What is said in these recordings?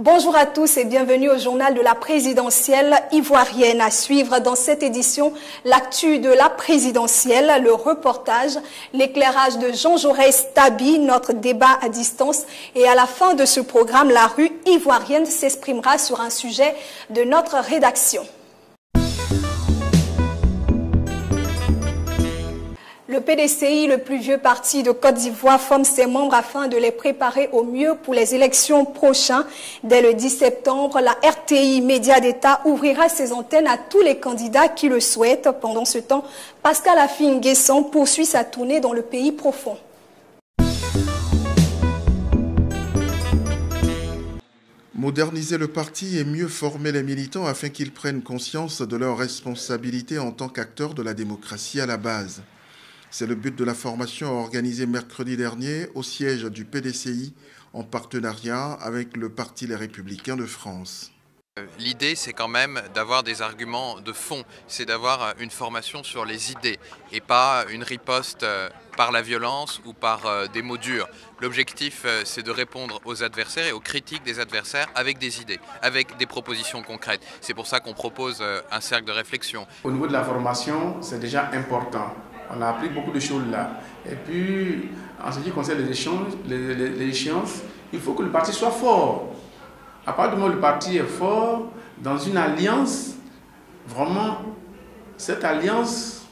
Bonjour à tous et bienvenue au journal de la présidentielle ivoirienne. À suivre dans cette édition, l'actu de la présidentielle, le reportage, l'éclairage de Jean Jaurès Tabi, notre débat à distance. Et à la fin de ce programme, la rue ivoirienne s'exprimera sur un sujet de notre rédaction. Le PDCI, le plus vieux parti de Côte d'Ivoire, forme ses membres afin de les préparer au mieux pour les élections prochaines. Dès le 10 septembre, la RTI Média d'État ouvrira ses antennes à tous les candidats qui le souhaitent. Pendant ce temps, Pascal Affi-N'Guessan poursuit sa tournée dans le pays profond. Moderniser le parti et mieux former les militants afin qu'ils prennent conscience de leurs responsabilités en tant qu'acteurs de la démocratie à la base. C'est le but de la formation organisée mercredi dernier au siège du PDCI en partenariat avec le Parti Les Républicains de France. L'idée, c'est quand même d'avoir des arguments de fond, c'est d'avoir une formation sur les idées et pas une riposte par la violence ou par des mots durs. L'objectif, c'est de répondre aux adversaires et aux critiques des adversaires avec des idées, avec des propositions concrètes. C'est pour ça qu'on propose un cercle de réflexion. Au niveau de la formation, c'est déjà important. On a appris beaucoup de choses là. Et puis, en ce qui concerne les échéances, il faut que le parti soit fort. À partir du moment où le parti est fort, dans une alliance, vraiment, cette alliance,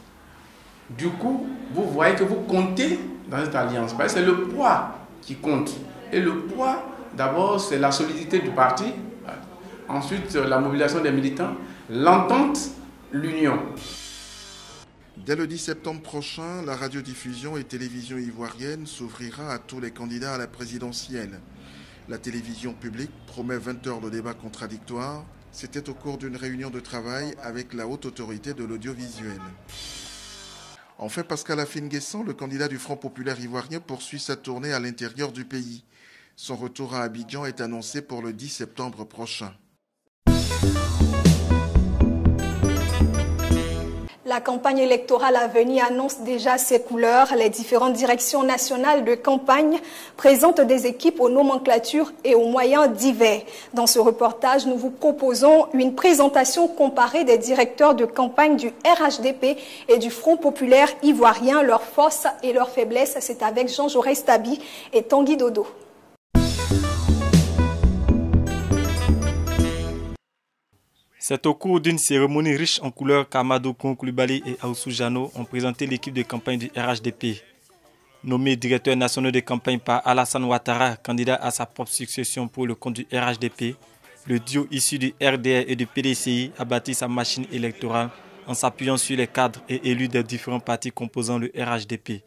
du coup, vous voyez que vous comptez dans cette alliance. Parce que c'est le poids qui compte. Et le poids, d'abord, c'est la solidité du parti. Ensuite, la mobilisation des militants, l'entente, l'union. Dès le 10 septembre prochain, la radiodiffusion et télévision ivoirienne s'ouvrira à tous les candidats à la présidentielle. La télévision publique promet 20 heures de débats contradictoires. C'était au cours d'une réunion de travail avec la haute autorité de l'audiovisuel. Enfin, Pascal Affi-N'Guessan, le candidat du Front populaire ivoirien, poursuit sa tournée à l'intérieur du pays. Son retour à Abidjan est annoncé pour le 10 septembre prochain. La campagne électorale à venir annonce déjà ses couleurs. Les différentes directions nationales de campagne présentent des équipes aux nomenclatures et aux moyens divers. Dans ce reportage, nous vous proposons une présentation comparée des directeurs de campagne du RHDP et du Front populaire ivoirien, leurs forces et leurs faiblesses. C'est avec Jean Jaurès Tabi et Tanguy Dodo. C'est au cours d'une cérémonie riche en couleurs qu'Amadou Coulibaly et Aoussou Jano ont présenté l'équipe de campagne du RHDP. Nommé directeur national de campagne par Alassane Ouattara, candidat à sa propre succession pour le compte du RHDP, le duo issu du RDR et du PDCI a bâti sa machine électorale en s'appuyant sur les cadres et élus des différents partis composant le RHDP.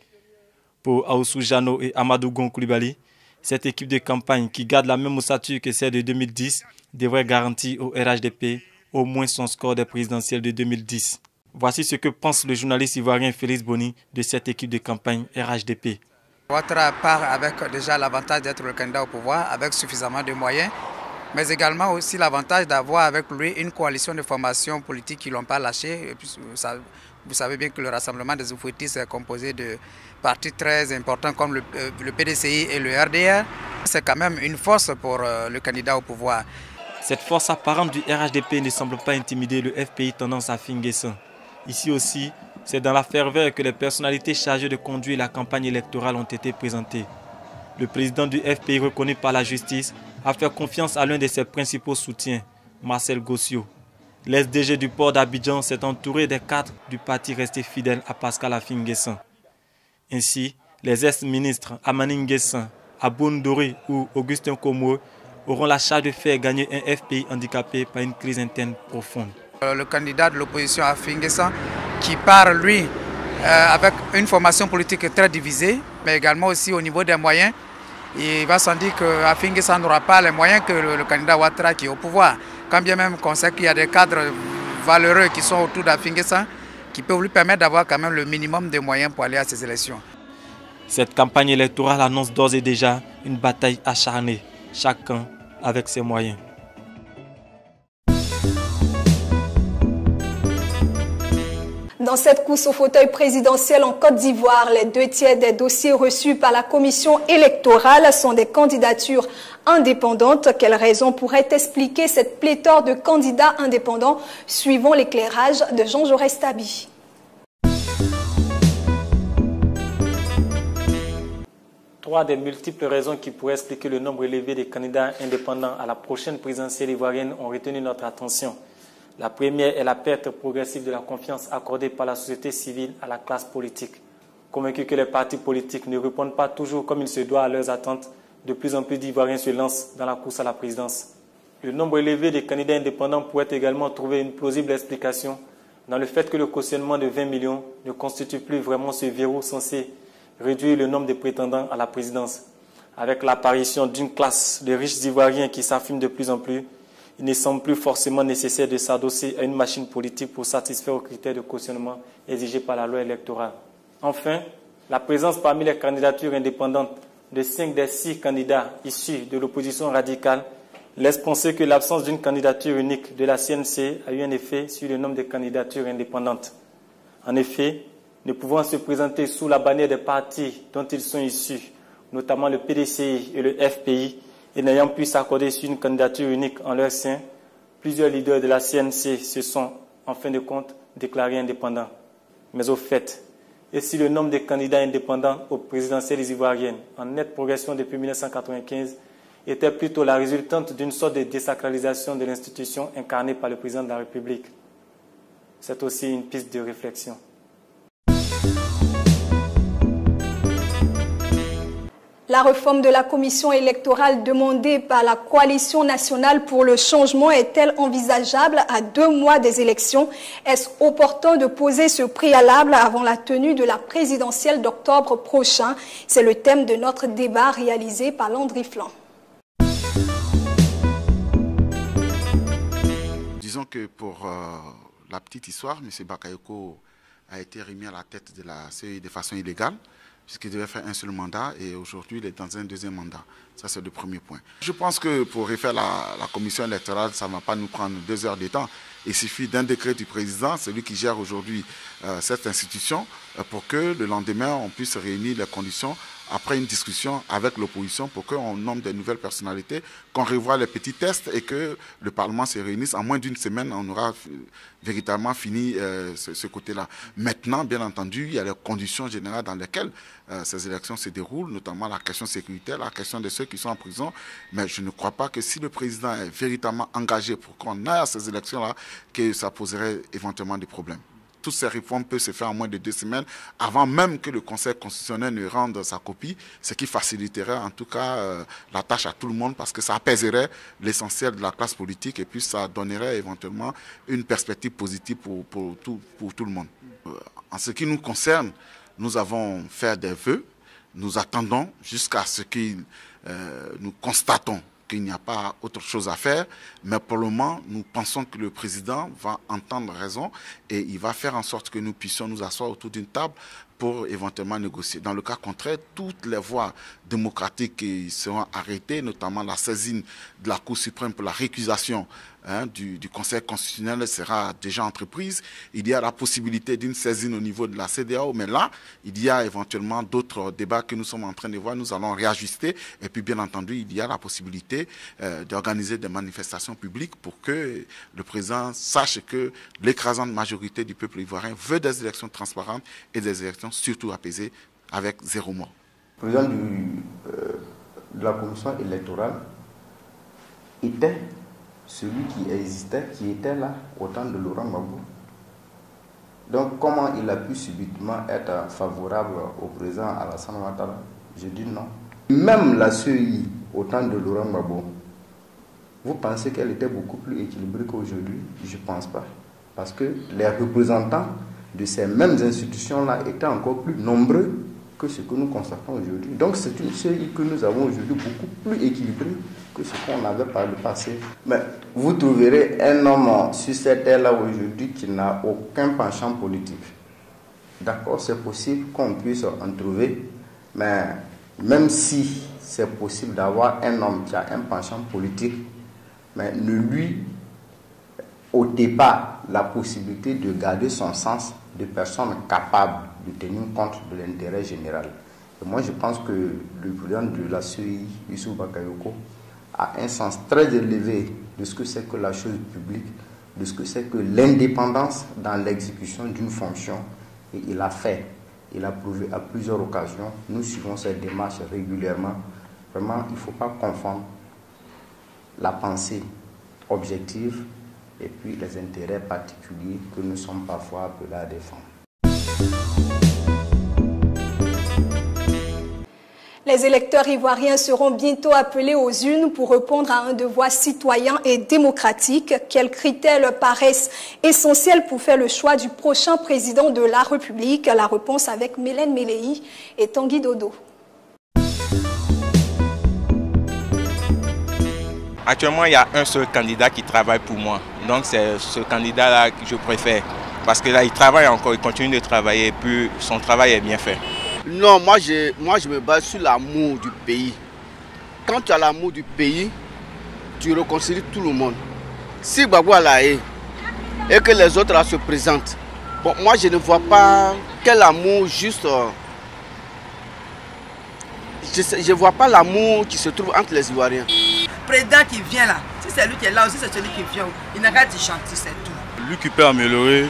Pour Aoussou Jano et Amadou Coulibaly, cette équipe de campagne qui garde la même ossature que celle de 2010 devrait garantir au RHDP au moins son score des présidentielles de 2010. Voici ce que pense le journaliste ivoirien Félix Boni de cette équipe de campagne RHDP. Ouattara part avec déjà l'avantage d'être le candidat au pouvoir, avec suffisamment de moyens, mais également aussi l'avantage d'avoir avec lui une coalition de formations politiques qui ne l'ont pas lâché. Et puis, vous savez bien que le Rassemblement des Oufouettistes est composé de partis très importants comme le PDCI et le RDR. C'est quand même une force pour le candidat au pouvoir. Cette force apparente du RHDP ne semble pas intimider le FPI tendance à Affi-N'Guessan. Ici aussi, c'est dans la ferveur que les personnalités chargées de conduire la campagne électorale ont été présentées. Le président du FPI, reconnu par la justice, a fait confiance à l'un de ses principaux soutiens, Marcel Gossio. L'ex-DG du port d'Abidjan s'est entouré des cadres du parti restés fidèles à Pascal Affi-N'Guessan. Ainsi, les ex-ministres Amani N'Guessan, Aboun Doré ou Augustin Komoro auront la charge de faire gagner un FPI handicapé par une crise interne profonde. Le candidat de l'opposition Affi-N'Guessan qui part, lui, avec une formation politique très divisée, mais également aussi au niveau des moyens, il va sans dire qu'Affi-N'Guessan n'aura pas les moyens que le candidat Ouattara qui est au pouvoir. Quand bien même qu'on sait qu'il y a des cadres valeureux qui sont autour d'Affi-N'Guessan qui peuvent lui permettre d'avoir quand même le minimum de moyens pour aller à ces élections. Cette campagne électorale annonce d'ores et déjà une bataille acharnée, chacun avec ses moyens. Dans Dans cette course au fauteuil présidentiel en Côte d'Ivoire, les 2/3 des dossiers reçus par la commission électorale sont des candidatures indépendantes. Quelles raisons pourraient expliquer cette pléthore de candidats indépendants? Suivant l'éclairage de Jean Jaurès Tabi. Trois des multiples raisons qui pourraient expliquer le nombre élevé des candidats indépendants à la prochaine présidentielle ivoirienne ont retenu notre attention. La première est la perte progressive de la confiance accordée par la société civile à la classe politique. Convaincus que les partis politiques ne répondent pas toujours comme il se doit à leurs attentes, de plus en plus d'Ivoiriens se lancent dans la course à la présidence. Le nombre élevé des candidats indépendants pourrait également trouver une plausible explication dans le fait que le cautionnement de 20 millions ne constitue plus vraiment ce verrou censé réduire le nombre de prétendants à la présidence. Avec l'apparition d'une classe de riches Ivoiriens qui s'affirme de plus en plus, il ne semble plus forcément nécessaire de s'adosser à une machine politique pour satisfaire aux critères de cautionnement exigés par la loi électorale. Enfin, la présence parmi les candidatures indépendantes de 5 des 6 candidats issus de l'opposition radicale laisse penser que l'absence d'une candidature unique de la CNC a eu un effet sur le nombre de candidatures indépendantes. En effet, ne pouvant se présenter sous la bannière des partis dont ils sont issus, notamment le PDCI et le FPI, et n'ayant pu s'accorder sur une candidature unique en leur sein, plusieurs leaders de la CNC se sont, en fin de compte, déclarés indépendants. Mais au fait, et si le nombre de candidats indépendants aux présidentielles ivoiriennes, en nette progression depuis 1995, était plutôt la résultante d'une sorte de désacralisation de l'institution incarnée par le président de la République? C'est aussi une piste de réflexion. La réforme de la commission électorale demandée par la Coalition nationale pour le changement est-elle envisageable à 2 mois des élections? Est-ce opportun de poser ce préalable avant la tenue de la présidentielle d'octobre prochain? C'est le thème de notre débat réalisé par Landry Flan. Disons que pour la petite histoire, M. Bakayoko a été remis à la tête de la CEI de façon illégale, puisqu'il devait faire un seul mandat et aujourd'hui il est dans un deuxième mandat. Ça c'est le premier point. Je pense que pour refaire la commission électorale, ça ne va pas nous prendre 2 heures de temps. Il suffit d'un décret du président, celui qui gère aujourd'hui cette institution, pour que le lendemain on puisse réunir les conditions après une discussion avec l'opposition pour qu'on nomme des nouvelles personnalités, qu'on revoie les petits tests et que le Parlement se réunisse. En moins d'1 semaine, on aura véritablement fini ce côté-là. Maintenant, bien entendu, il y a les conditions générales dans lesquelles ces élections se déroulent, notamment la question sécuritaire, la question de ceux qui sont en prison. Mais je ne crois pas que si le président est véritablement engagé pour qu'on aille à ces élections-là, que ça poserait éventuellement des problèmes. Toutes ces réformes peuvent se faire en moins de 2 semaines, avant même que le Conseil constitutionnel ne rende sa copie, ce qui faciliterait en tout cas la tâche à tout le monde, parce que ça apaiserait l'essentiel de la classe politique et puis ça donnerait éventuellement une perspective positive pour tout le monde. En ce qui nous concerne, nous avons fait des vœux, nous attendons jusqu'à ce que nous constatons qu'il n'y a pas autre chose à faire, mais pour le moment, nous pensons que le président va entendre raison et il va faire en sorte que nous puissions nous asseoir autour d'une table pour éventuellement négocier. Dans le cas contraire, toutes les voies démocratiques qui seront arrêtées, notamment la saisine de la Cour suprême pour la récusation du Conseil constitutionnel sera déjà entreprise. Il y a la possibilité d'une saisine au niveau de la CEDEAO, mais là, il y a éventuellement d'autres débats que nous sommes en train de voir. Nous allons réajuster et puis bien entendu, il y a la possibilité d'organiser des manifestations publiques pour que le président sache que l'écrasante majorité du peuple ivoirien veut des élections transparentes et des élections surtout apaisées avec 0 mort. Le président de la commission électorale était celui qui existait, qui était là au temps de Laurent Gbagbo. Donc comment il a pu subitement être favorable au président Alassane Ouattara? Je dis non. Même la CEI au temps de Laurent Gbagbo, vous pensez qu'elle était beaucoup plus équilibrée qu'aujourd'hui? Je ne pense pas. Parce que les représentants de ces mêmes institutions-là étaient encore plus nombreux que ce que nous constatons aujourd'hui. Donc c'est une CEI que nous avons aujourd'hui beaucoup plus équilibrée que ce qu'on avait par le passé. Mais vous trouverez un homme sur cette terre-là aujourd'hui qui n'a aucun penchant politique. D'accord, c'est possible qu'on puisse en trouver, mais même si c'est possible d'avoir un homme qui a un penchant politique, mais ne lui ôtait pas la possibilité de garder son sens de personne capable de tenir compte de l'intérêt général. Et moi, je pense que le président de la CEI, Youssouf Bakayoko, a un sens très élevé de ce que c'est que la chose publique, de ce que c'est que l'indépendance dans l'exécution d'une fonction. Et il a fait, il a prouvé à plusieurs occasions. Nous suivons cette démarche régulièrement. Vraiment, il ne faut pas confondre la pensée objective et puis les intérêts particuliers que nous sommes parfois appelés à défendre. Les électeurs ivoiriens seront bientôt appelés aux urnes pour répondre à un devoir citoyen et démocratique. Quels critères leur paraissent essentiels pour faire le choix du prochain président de la République? La réponse avec Mélène Méléi et Tanguy Dodo. Actuellement, il y a un seul candidat qui travaille pour moi. Donc c'est ce candidat-là que je préfère. Parce que là, il travaille encore, il continue de travailler et puis son travail est bien fait. Non, moi je me base sur l'amour du pays. Quand tu as l'amour du pays, tu réconcilies tout le monde. Si Gbagbo a la haie et que les autres là se présentent, bon, moi je ne vois pas quel amour juste... je ne vois pas l'amour qui se trouve entre les Ivoiriens. Le président qui vient là, si c'est lui qui est là aussi, c'est celui qui vient. Il n'a qu'à dire gentil, c'est tout. Lui qui peut améliorer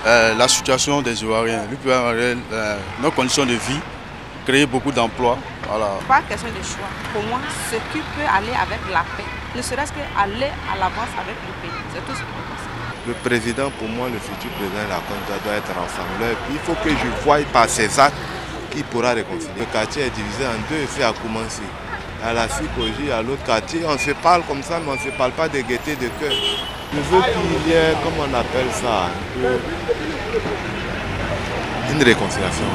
la situation des Ivoiriens, lui peut améliorer nos conditions de vie, créer beaucoup d'emplois. Voilà. Pas question de choix. Pour moi, ce qui peut aller avec la paix, ne serait-ce qu'aller à l'avance avec le pays. C'est tout ce qui peut passer. Le président, pour moi, le futur président de la Côte doit être rassembleur. Puis il faut que je voie par ses actes qu'il pourra réconcilier. Le quartier est divisé en deux et c'est à commencer. À la Cipogie, à l'autre quartier, on se parle comme ça, mais on ne se parle pas de gaieté de cœur. Je veux qu'il y ait, comment on appelle ça, une réconciliation.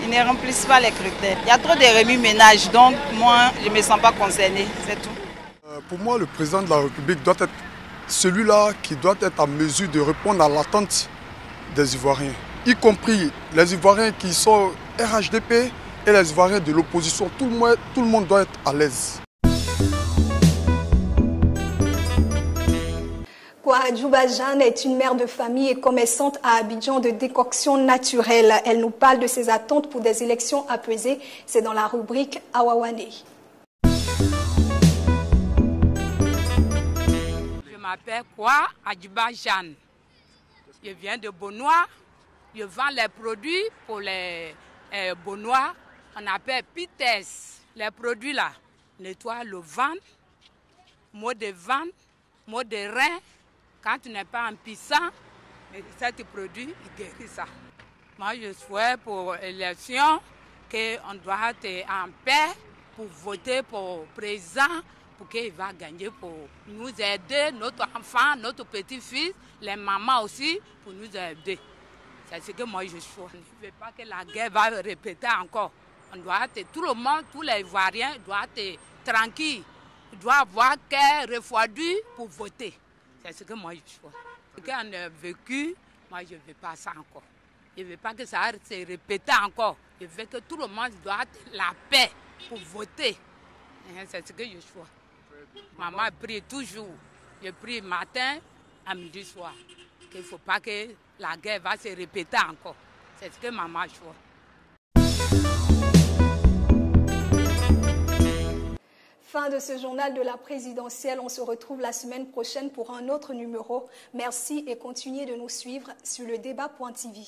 Ils ne remplissent pas les critères. Il y a trop de remue-ménage, donc moi, je ne me sens pas concernée, c'est tout. Pour moi, le président de la République doit être celui-là qui doit être en mesure de répondre à l'attente des Ivoiriens, y compris les Ivoiriens qui sont RHDP et les Ivoiriens de l'opposition. Tout le monde doit être à l'aise. Kouadjouba Jeanne est une mère de famille et commerçante à Abidjan de décoction naturelle. Elle nous parle de ses attentes pour des élections apaisées. C'est dans la rubrique Awawane. Je m'appelle Kouadjouba Jeanne. Je viens de Bonois. Je vends les produits pour les Bonois. On appelle Pites. Les produits là nettoient le ventre, maux de ventre, maux de rein. Quand tu n'es pas en puissant, cet produit, il guérit ça. Moi, je souhaite pour l'élection qu'on doit être en paix pour voter pour le président, pour qu'il va gagner, pour nous aider, notre enfant, notre petit-fils, les mamans aussi, pour nous aider. C'est ce que moi je souhaite. Je ne veux pas que la guerre va répéter encore. On doit être, tout le monde, tous les Ivoiriens doivent être tranquilles. Ils doivent avoir qu'un refroidi pour voter. C'est ce que moi je souhaite. Ce qu'on a vécu, moi je ne veux pas ça encore. Je ne veux pas que ça se répète encore. Je veux que tout le monde doit être la paix pour voter. C'est ce que je souhaite. Maman prie toujours. Je prie matin, à midi, soir. Il ne faut pas que la guerre va se répéter encore. C'est ce que maman souhaite. Fin de ce journal de la présidentielle. On se retrouve la semaine prochaine pour un autre numéro. Merci et continuez de nous suivre sur le débat.tv.